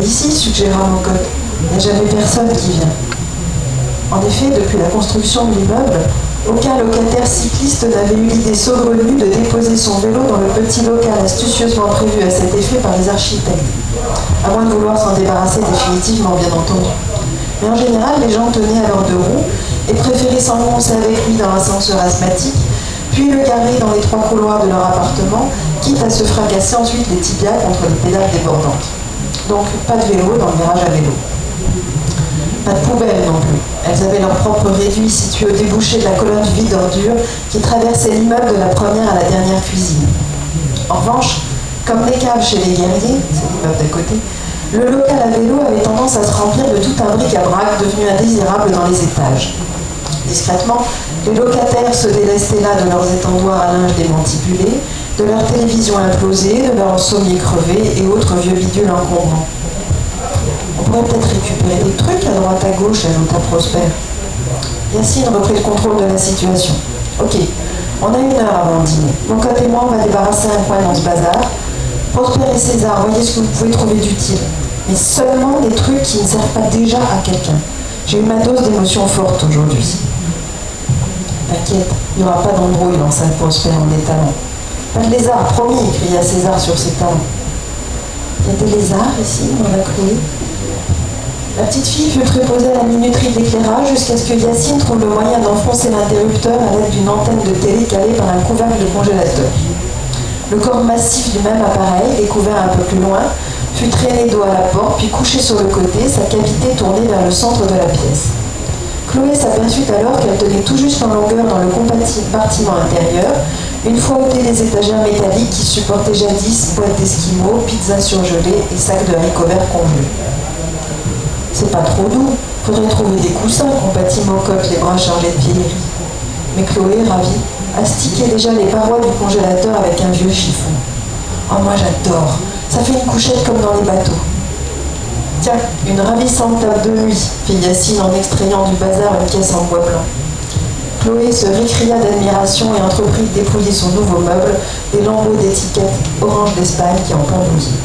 ici, suggéra Mocotte. Il n'y a jamais personne qui vient. En effet, depuis la construction de l'immeuble, aucun locataire cycliste n'avait eu l'idée saugrenue de déposer son vélo dans le petit local astucieusement prévu à cet effet par les architectes, à moins de vouloir s'en débarrasser définitivement, bien entendu. Mais en général, les gens tenaient à leurs deux roues et préféraient s'enfoncer avec lui dans l'ascenseur asthmatique, puis le garer dans les trois couloirs de leur appartement, quitte à se fracasser ensuite les tibias contre les pédales débordantes. Donc, pas de vélo dans le garage à vélo. Pas de poubelle non plus. Elles avaient leur propre réduit situé au débouché de la colonne vide d'ordures qui traversait l'immeuble de la première à la dernière cuisine. En revanche, comme les caves chez les guerriers, c'est l'immeuble d'à côté, le local à vélo avait tendance à se remplir de tout un bric-à-brac devenu indésirable dans les étages. Discrètement, les locataires se délestaient là de leurs étendoirs à linge démantibulés, de leur télévision implosée, de leurs sommiers crevés et autres vieux bidules encombrants. On pourrait peut-être récupérer des trucs à droite à gauche, ajouta Prosper. Yacine reprit le contrôle de la situation. Ok, on a 1 heure avant le dîner. Mocotte et moi, on va débarrasser un coin dans ce bazar. Prosper et César, voyez ce que vous pouvez trouver d'utile. Mais seulement des trucs qui ne servent pas déjà à quelqu'un. J'ai eu ma dose d'émotions fortes aujourd'hui. T'inquiète, il n'y aura pas d'embrouille dans sa Prosper en détalant. Pas de lézard, promis, cria César sur ses talons. Il y a des lézards ici, dans la Chloé. La petite fille fut préposée à la minuterie de l'éclairage jusqu'à ce que Yacine trouve le moyen d'enfoncer l'interrupteur à l'aide d'une antenne de télé calée par un couvercle de congélateur. Le corps massif du même appareil, découvert un peu plus loin, fut traîné dos à la porte, puis couché sur le côté, sa cavité tournée vers le centre de la pièce. Chloé s'aperçut alors qu'elle tenait tout juste en longueur dans le compartiment intérieur, une fois ôtées des étagères métalliques qui supportaient jadis boîtes d'esquimaux, pizzas surgelées et sacs de haricots verts congelés. C'est pas trop doux, faudrait trouver des coussins, compatit Mocotte, les bras chargés de vieillerie. Mais Chloé, ravie, astiquait déjà les parois du congélateur avec un vieux chiffon. Oh, moi j'adore, ça fait une couchette comme dans les bateaux. Tiens, une ravissante table de nuit, fit Yacine en extrayant du bazar une caisse en bois blanc. Chloé se récria d'admiration et entreprit de dépouiller son nouveau meuble des lambeaux d'étiquettes orange d'Espagne qui en pendouillaient.